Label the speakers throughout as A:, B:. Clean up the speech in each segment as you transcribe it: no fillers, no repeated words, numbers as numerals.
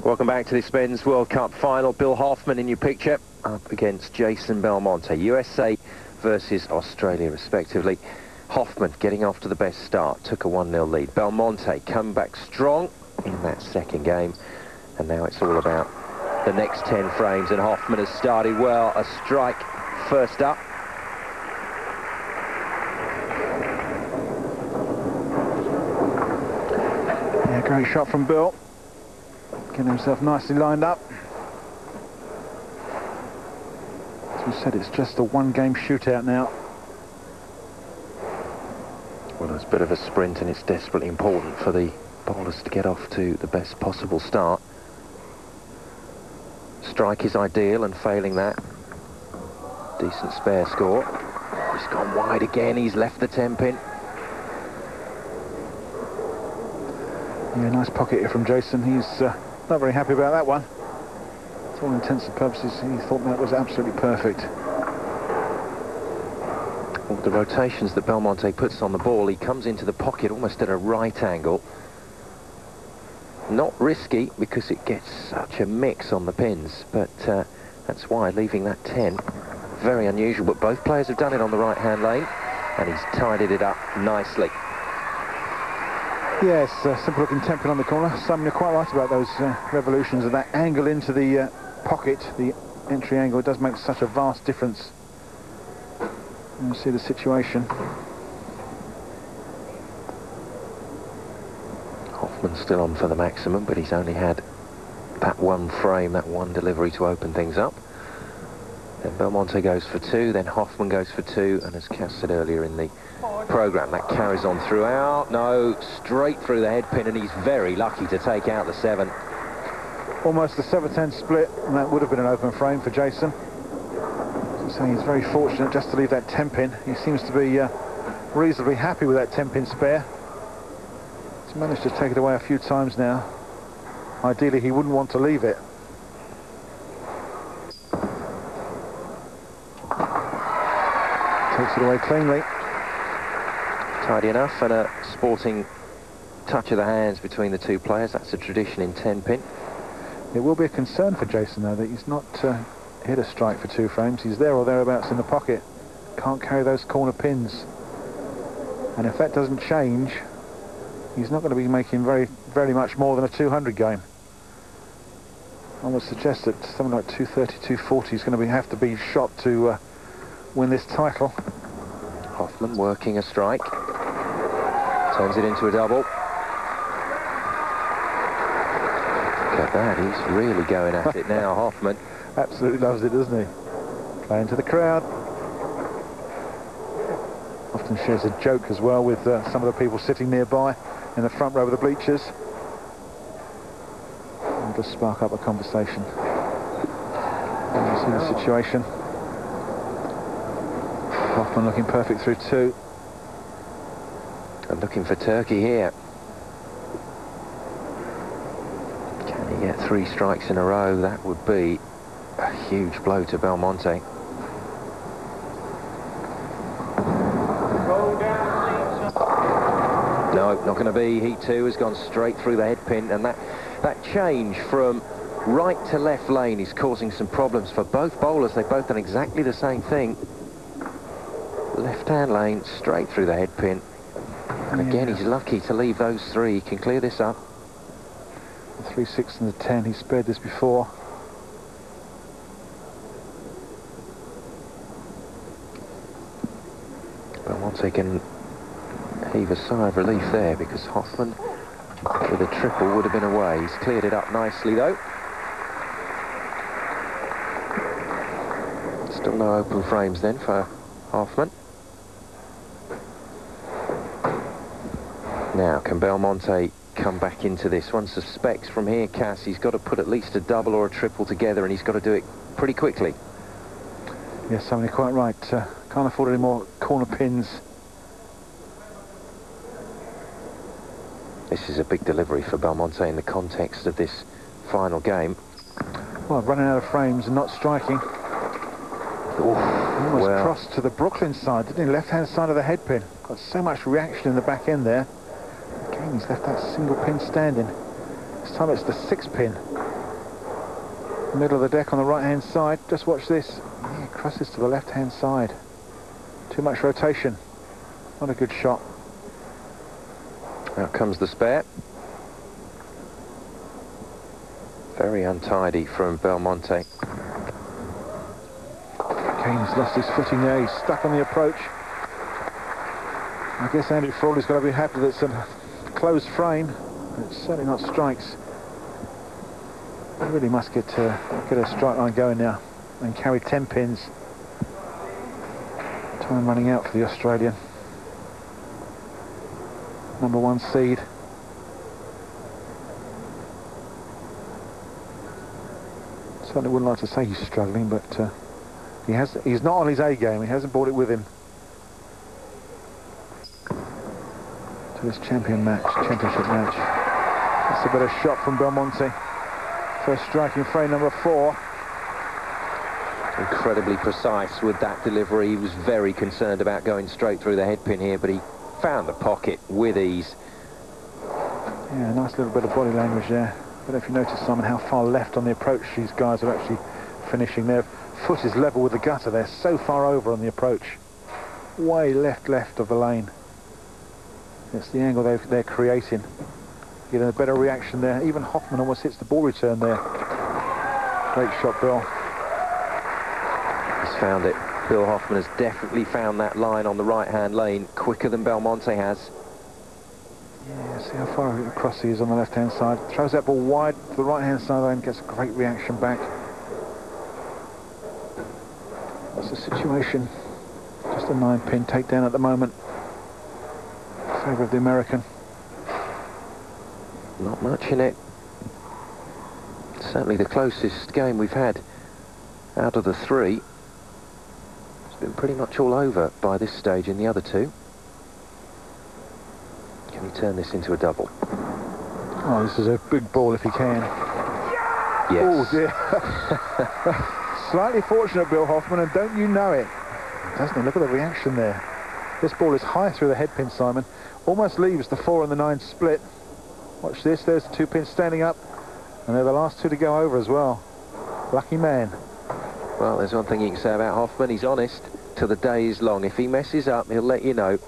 A: Welcome back to this Men's World Cup final. Bill Hoffman in your picture, up against Jason Belmonte. USA versus Australia, respectively. Hoffman getting off to the best start, took a 1-0 lead. Belmonte come back strong in that second game, and now it's all about the next 10 frames, and Hoffman has started well. A strike first up.
B: Yeah, great shot from Bill. Getting himself nicely lined up. As we said, it's just a one-game shootout now.
A: Well, it's a bit of a sprint, and it's desperately important for the bowlers to get off to the best possible start. Strike is ideal, and failing that, decent spare score. He's gone wide again. He's left the 10-pin.
B: Yeah, nice pocket here from Jason. He's not very happy about that one. To all intents and purposes, he thought that was absolutely perfect.
A: Well, the rotations that Belmonte puts on the ball, he comes into the pocket almost at a right angle. Not risky, because it gets such a mix on the pins, but that's why leaving that 10, very unusual. But both players have done it on the right-hand lane, and he's tidied it up nicely.
B: Yes, simple looking 10-pin on the corner. Simon, you're quite right about those revolutions of that angle into the pocket, the entry angle. It does make such a vast difference. You see the situation.
A: Hoffman's still on for the maximum, but he's only had that one frame, that one delivery to open things up. Then Belmonte goes for 2, then Hoffman goes for 2, and as Cass said earlier in the programme, that carries on throughout. No, straight through the head pin, and he's very lucky to take out the 7.
B: Almost a 7-10 split, and that would have been an open frame for Jason. So he's very fortunate just to leave that 10-pin. He seems to be reasonably happy with that 10-pin spare. He's managed to take it away a few times now. Ideally, he wouldn't want to leave it. Takes it away cleanly.
A: Tidy enough, and a sporting touch of the hands between the two players. That's a tradition in 10-pin.
B: It will be a concern for Jason, though, that he's not hit a strike for 2 frames. He's there or thereabouts in the pocket. Can't carry those corner pins. And if that doesn't change, he's not going to be making very much more than a 200 game. I would suggest that something like 230, 240 is going to have to be shot to win this title.
A: Hoffman working a strike. Turns it into a double. Look at that, he's really going at it now, Hoffman.
B: Absolutely loves it, doesn't he? Playing to the crowd. Often shares a joke as well with some of the people sitting nearby in the front row of the bleachers. And just spark up a conversation. And you see the situation. Hoffman looking perfect through 2.
A: And looking for Turkey here. Can he get 3 strikes in a row? That would be a huge blow to Belmonte. No, not going to be. Heat 2 has gone straight through the head pin, and that change from right to left lane is causing some problems for both bowlers. They've both done exactly the same thing. Left-hand lane, straight through the head pin. And again, he's lucky to leave those 3. He can clear this up.
B: The 3, 6 and the 10, he spared this before.
A: Belmonte can heave a sigh of relief there, because Hoffman with a triple would have been away. He's cleared it up nicely, though. Still no open frames then for Hoffman. Now, can Belmonte come back into this? One suspects from here, Cass, he's got to put at least a double or a triple together, and he's got to do it pretty quickly.
B: Yes, Simon, you're quite right. Can't afford any more corner pins.
A: This is a big delivery for Belmonte in the context of this final game.
B: Well, running out of frames and not striking.
A: Ooh,
B: almost crossed to the Brooklyn side, didn't he? Left-hand side of the head pin. Got so much reaction in the back end there. Again, he's left that single pin standing. This time it's the 6 pin. Middle of the deck on the right-hand side. Just watch this. Yeah, crosses to the left-hand side. Too much rotation. Not a good shot.
A: Out comes the spare. Very untidy from Belmonte.
B: Kane's lost his footing there. He's stuck on the approach. I guess Andy Frawley's got to be happy that it's a closed frame. It's certainly not strikes. He really must get a strike line going now and carry 10 pins. Time running out for the Australian. #1 seed. Certainly wouldn't like to say he's struggling, but he's not on his A game. He hasn't brought it with him to this championship match. That's a better shot from Belmonte. First strike in frame #4.
A: Incredibly precise with that delivery. He was very concerned about going straight through the headpin here, but he found the pocket with ease.
B: Yeah, nice little bit of body language there. I don't know if you noticed, Simon, how far left on the approach these guys are actually finishing. Their foot is level with the gutter. They're so far over on the approach. Way left of the lane. It's the angle they're creating. Getting a better reaction there. Even Hoffman almost hits the ball return there. Great shot, Bill.
A: He's found it. Bill Hoffman has definitely found that line on the right-hand lane quicker than Belmonte has.
B: Yeah, see how far across he is on the left-hand side. Throws that ball wide to the right-hand side lane, gets a great reaction back. That's the situation. Just a 9-pin takedown at the moment. In favour of the American.
A: Not much in it. Certainly the closest game we've had out of the three. It's been pretty much all over by this stage in the other two. Can he turn this into a double?
B: Oh, this is a big ball if he can.
A: Yes.
B: Oh dear. Slightly fortunate, Bill Hoffman, and don't you know it? Doesn't he? Look at the reaction there. This ball is high through the headpin, Simon. Almost leaves the 4 and the 9 split. Watch this, there's the 2 pins standing up, and they're the last 2 to go over as well. Lucky man.
A: Well, there's one thing you can say about Hoffman. He's honest till the day is long. If he messes up, he'll let you know.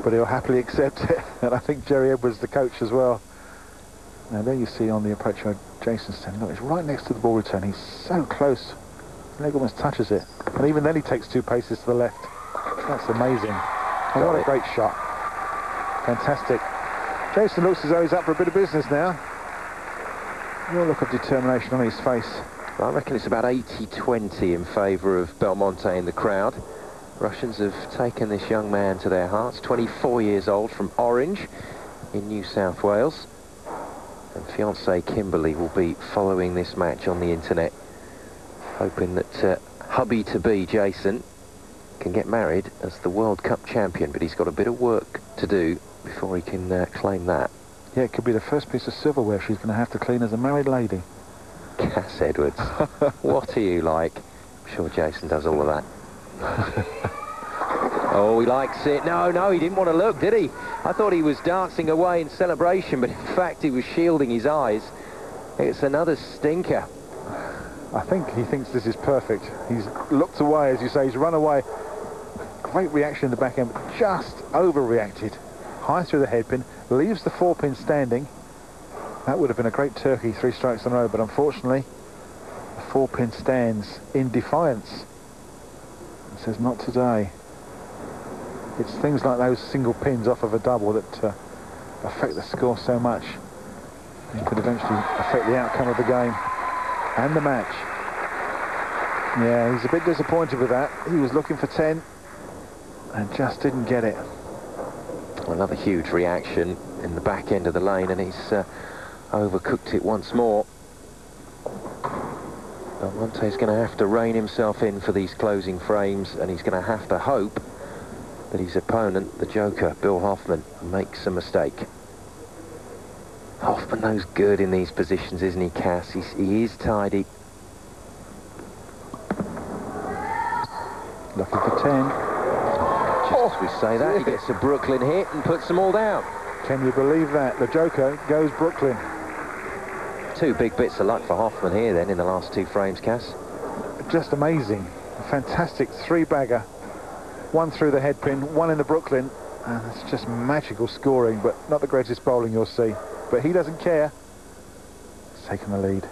B: But he'll happily accept it. And I think Jerry Edwards, the coach, as well. Now there you see on the approach road, Jason standing. Look, he's right next to the ball return. He's so close. His leg almost touches it. And even then he takes 2 paces to the left. That's amazing. And what a great shot. Fantastic. Jason looks as though he's up for a bit of business now. Real look of determination on his face.
A: I reckon it's about 80-20 in favour of Belmonte in the crowd. Russians have taken this young man to their hearts. 24 years old, from Orange in New South Wales. And fiancée Kimberly will be following this match on the internet, hoping that hubby-to-be Jason can get married as the World Cup champion, but he's got a bit of work to do before he can claim that.
B: Yeah, it could be the first piece of silverware she's going to have to clean as a married lady.
A: Cass Edwards, what are you like? I'm sure Jason does all of that. Oh, he likes it. No, he didn't want to look, did he? I thought he was dancing away in celebration, but in fact he was shielding his eyes. It's another stinker.
B: I think he thinks this is perfect. He's looked away, as you say, he's run away. Great reaction in the back end, but just overreacted. High through the headpin, leaves the 4 pin standing. That would have been a great turkey, 3 strikes in a row, but unfortunately the 4 pin stands in defiance. It says not today. It's things like those single pins off of a double that affect the score so much. It could eventually affect the outcome of the game and the match. Yeah, he's a bit disappointed with that. He was looking for 10 and just didn't get it.
A: Another huge reaction in the back end of the lane, and he's overcooked it once more. Belmonte's going to have to rein himself in for these closing frames, and he's going to have to hope that his opponent, the Joker, Bill Hoffman, makes a mistake. Hoffman knows good in these positions, isn't he, Cass? He is tidy.
B: Looking for 10.
A: Just as we say that, he gets a Brooklyn hit and puts them all down.
B: Can you believe that? The Joker goes Brooklyn.
A: Two big bits of luck for Hoffman here then in the last 2 frames, Cass.
B: Just amazing. A fantastic 3-bagger. One through the headpin, one in the Brooklyn. And it's just magical scoring, but not the greatest bowling you'll see. But he doesn't care. He's taken the lead.